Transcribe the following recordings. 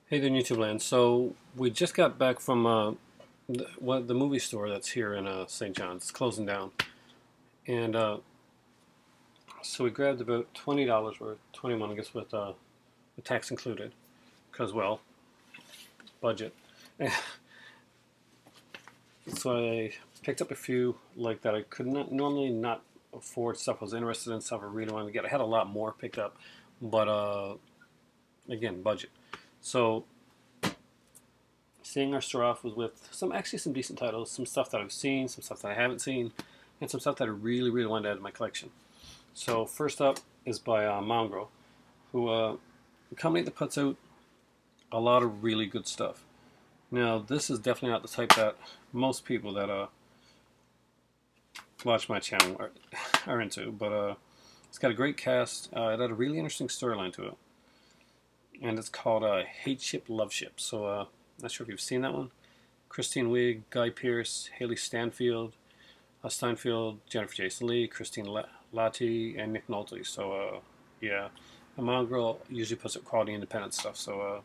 Hey there, YouTube land. So we just got back from the movie store that's here in St. John's. It's closing down, and so we grabbed about $20 worth, 21, I guess, with tax included, because well, budget. So I picked up a few like that I could not normally not afford, stuff I was interested in, stuff I really wanted to get. I had a lot more picked up, but again, budget. So seeing our store off was with some decent titles, some stuff that I've seen, some stuff that I haven't seen, and some stuff that I really wanted to add to my collection. So first up is by Mongrel, who a company that puts out a lot of really good stuff. Now this is definitely not the type that most people that watch my channel are into, but it's got a great cast. It had a really interesting storyline to it, and it's called Hate Ship, Love Ship. So not sure if you've seen that one. Kristen Wiig, Guy Pearce, Haley Steinfeld, Jennifer Jason Leigh, Christine Lahti, and Nick Nolte. So yeah, a Mongrel usually puts up quality independent stuff. So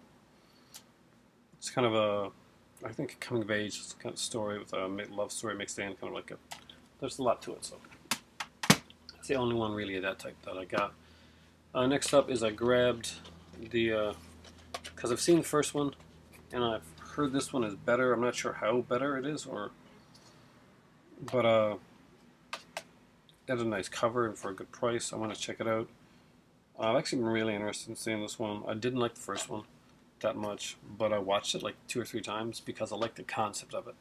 it's kind of I think a coming of age kind of story with a love story mixed in, kind of like there's a lot to it. So it's the only one really of that type that I got. Next up is I grabbed the because I've seen the first one and I've heard this one is better. I'm not sure how better it is, but it had a nice cover and for a good price. I want to check it out. I've actually been really interested in seeing this one. I didn't like the first one that much, but I watched it like 2 or 3 times because I like the concept of it.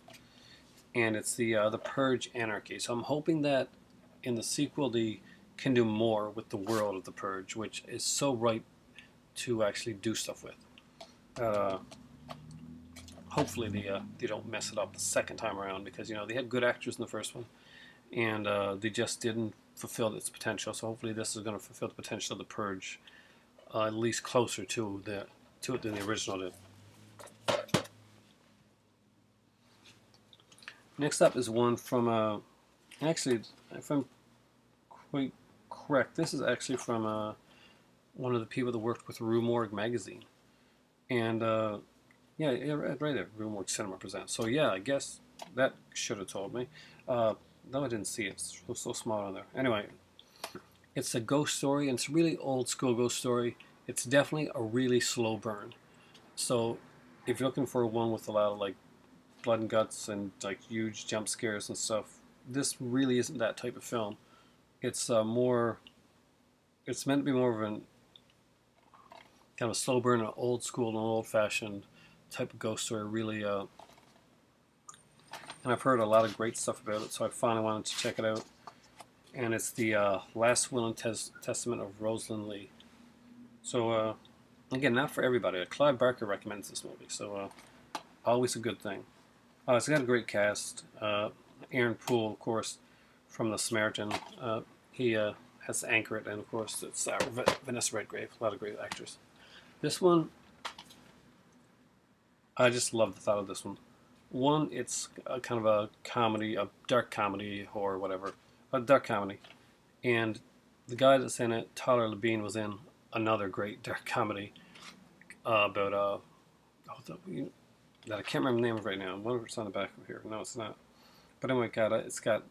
And it's the Purge Anarchy. So I'm hoping that in the sequel they can do more with the world of the Purge, which is so ripe to actually do stuff with. Hopefully they don't mess it up the second time around, because they had good actors in the first one, and they just didn't fulfill its potential. So hopefully this is going to fulfill the potential of the Purge, at least closer to it than the original did. Next up is one from actually, if I'm quite correct, this is actually from one of the people that worked with Rue Morgue magazine, and yeah, right there, Rue Morgue Cinema Presents. So yeah, I guess that should have told me. No, I didn't see it. It was so small on there. Anyway, it's a ghost story, and it's a really old school ghost story. It's definitely a really slow burn. So if you're looking for one with a lot of like blood and guts and like huge jump scares and stuff, this really isn't that type of film. It's more. It's meant to be more of an kind of a slow burn, an old school, and old fashioned type of ghost story. Really, and I've heard a lot of great stuff about it, so I finally wanted to check it out. And it's the Last Will and Testament of Rosalind Lee. So again, not for everybody. Clive Barker recommends this movie, so always a good thing. It's got a great cast. Aaron Poole, of course, from The Samaritan. He has to anchor it, and of course it's Vanessa Redgrave. A lot of great actors. This one, I just love the thought of this one. One, it's kind of a comedy, a dark comedy, horror, whatever. A dark comedy. And the guy that's in it, Tyler Labine, was in another great dark comedy about that I can't remember the name of right now. I wonder if it's on the back of here. No, it's not. But anyway, it's got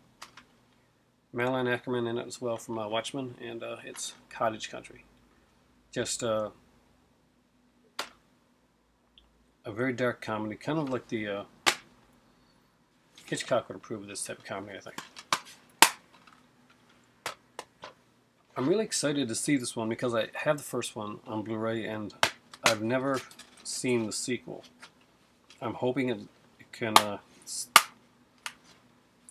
Malin Ackerman in it as well from Watchmen, and it's Cottage Country. Just a very dark comedy, kind of like the Hitchcock would approve of this type of comedy, I think. I'm really excited to see this one because I have the first one on Blu-ray and I've never seen the sequel. I'm hoping it can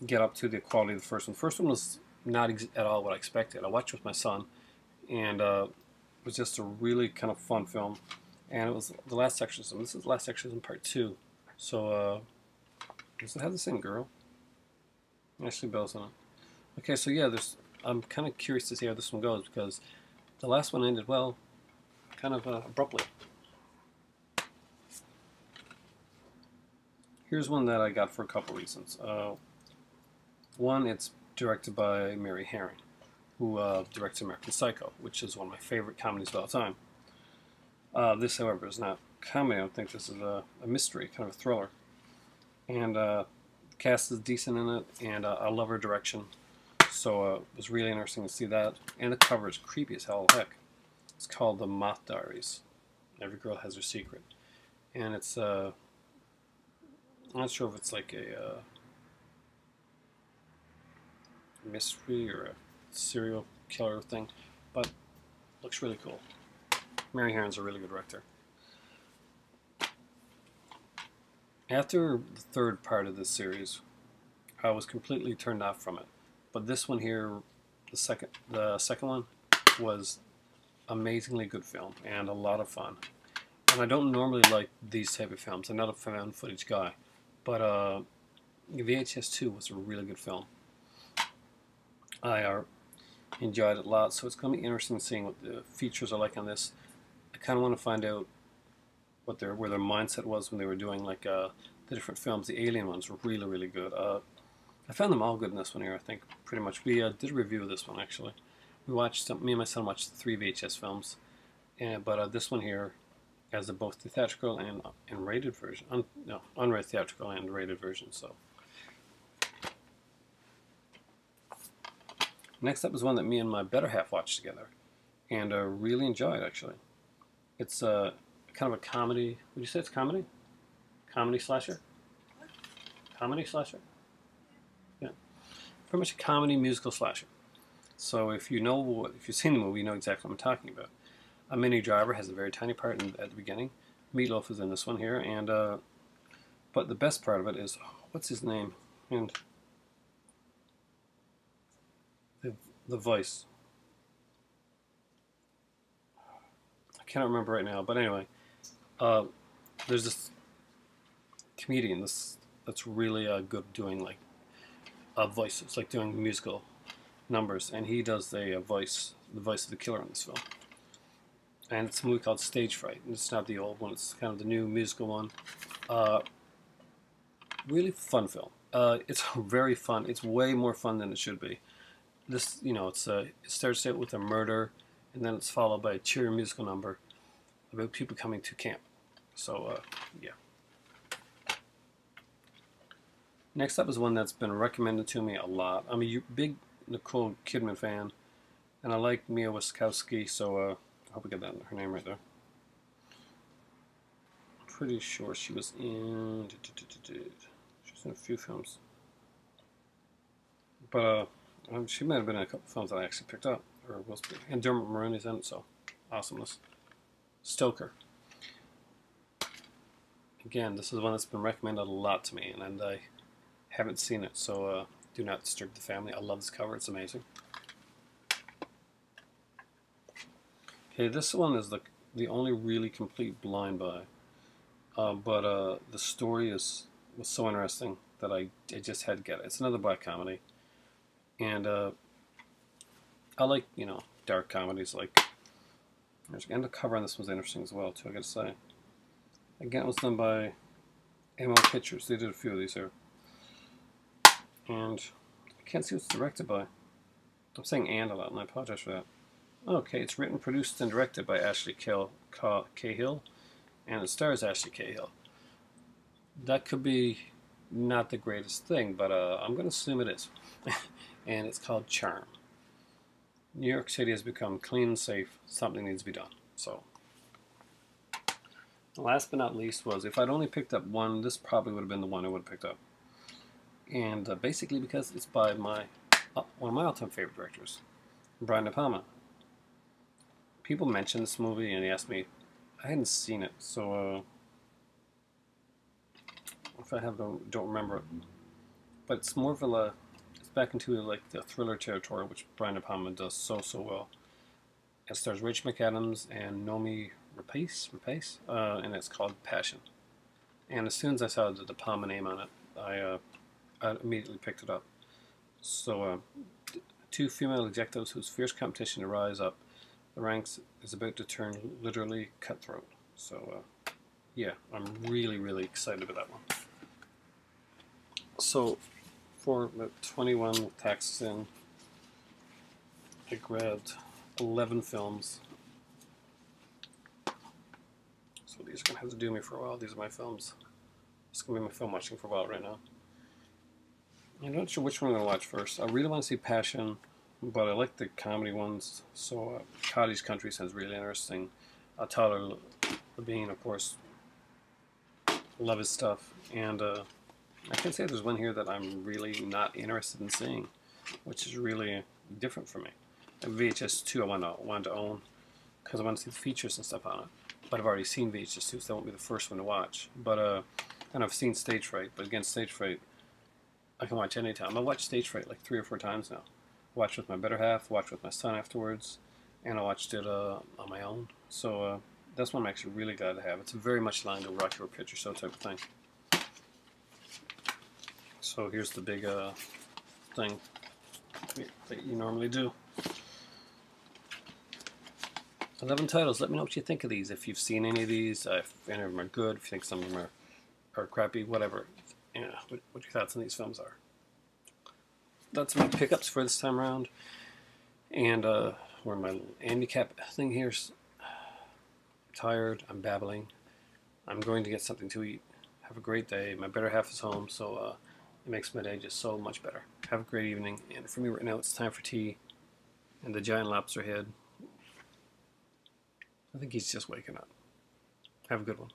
get up to the quality of the first one. The first one was not at all what I expected. I watched it with my son, and it was just a really kind of fun film. And it was the Last Exorcism. This is the Last Exorcism Part 2. So, does it have the same girl? Ashley Bell's in it. Okay, so yeah, I'm kind of curious to see how this one goes, because the last one ended, well, kind of abruptly. Here's one that I got for a couple reasons. One, it's directed by Mary Herron, who directs American Psycho, which is one of my favorite comedies of all time. This, however, is not. comedy. I don't think this is a mystery, kind of a thriller. And the cast is decent in it, and I love her direction. So it was really interesting to see that. And the cover is creepy as hell. Heck, it's called The Moth Diaries. Every Girl Has Her Secret, and it's I'm not sure if it's like a mystery or a serial killer thing, but looks really cool. Mary Harron's a really good director. After the third part of this series, I was completely turned off from it. But this one here, the second one, was amazingly good film and a lot of fun. And I don't normally like these type of films. I'm not a found footage guy, but VHS 2 was a really good film. I enjoyed it a lot, so it's going to be interesting seeing what the features are like on this. I kind of want to find out where their mindset was when they were doing like the different films. The Alien ones were really, really good. I found them all good in this one here, I think, pretty much. We did a review of this one, actually. We watched, me and my son watched 3 VHS films, but this one here has both the theatrical and rated version. No, unrated theatrical and rated version, so. Next up is one that me and my better half watched together, and really enjoyed, actually. It's kind of a comedy. Would you say it's comedy? Comedy slasher? Comedy slasher? Yeah. Pretty much a comedy musical slasher. So if you've seen the movie, you know exactly what I'm talking about. Minnie Driver has a very tiny part at the beginning. Meatloaf is in this one here, and but the best part of it is, what's his name? And the voice. I can't remember right now, but anyway, there's this comedian that's really good doing like voices, like doing musical numbers, and he does the voice of the killer in this film. And it's a movie called Stage Fright, and it's not the old one, it's kind of the new musical one. Really fun film. It's very fun. It's way more fun than it should be. This, it starts out with a murder, and then it's followed by a cheery musical number about people coming to camp. So, yeah. Next up is one that's been recommended to me a lot. I'm a big Nicole Kidman fan, and I like Mia Wasikowska, so I hope I get her name right there. I'm pretty sure she was in... She was in a few films. But she might have been in a couple films that I actually picked up. And Dermot Mulroney's in it, so awesomeness. Stoker. Again, this is one that's been recommended a lot to me, and I haven't seen it, so do not disturb the family. I love this cover, it's amazing. Okay, this one is the only really complete blind buy, but the story was so interesting that I just had to get it. It's another black comedy, and I like dark comedies. And the cover on this was interesting as well too, I gotta say. Again, it was done by ML Pictures. They did a few of these here, and I can't see what it's directed by. I'm saying "and" a lot, and I apologize for that. Okay, it's written, produced, and directed by Ashley Cahill, and it stars Ashley Cahill. That could be not the greatest thing, but I'm going to assume it is. And it's called Charm. New York City has become clean and safe. Something needs to be done. So, last but not least was, if I'd only picked up one, this probably would have been the one I would have picked up. And basically because it's by one of my all-time favorite directors, Brian De Palma. People mentioned this movie and they asked me. I hadn't seen it, so if I don't remember it. But it's more of it's back into like the thriller territory, which Brian De Palma does so well. It stars Rachel McAdams and Noomi Rapace, and it's called Passion. And as soon as I saw the De Palma name on it, I immediately picked it up. So, 2 female executives whose fierce competition to rise up the ranks is about to turn literally cutthroat. So, yeah, I'm really excited about that one. So, for about 21 with taxes in, I grabbed 11 films. So So these are going to have to do me for a while. These are my films. It's going to be my film watching for a while right now. I'm not sure which one I'm going to watch first. I really want to see Passion, but I like the comedy ones. So Cottage Country sounds really interesting. Tyler Labine, of course, love his stuff. And I can say there's one here that I'm really not interested in seeing, which is really different for me. And VHS 2 I want to own because I want to see the features and stuff on it. But I've already seen VHS 2, so that won't be the first one to watch. But and I've seen Stage Fright, but again, Stage Fright I can watch anytime. I watched Stage Fright like 3 or 4 times now. Watched with my better half, watched with my son afterwards, and I watched it on my own. So that's one I'm actually really glad to have. It's very much aligned to Rocky Horror Picture Show type of thing. So here's the big thing that you normally do. 11 titles. Let me know what you think of these. If you've seen any of these, if any of them are good, if you think some of them are crappy, whatever. Yeah, what your thoughts on these films are. That's my pickups for this time around. And where my handicap thing here. I'm tired. I'm babbling. I'm going to get something to eat. Have a great day. My better half is home, so it makes my day just so much better. Have a great evening. And for me right now, it's time for tea and the giant lobster head. I think he's just waking up. Have a good one.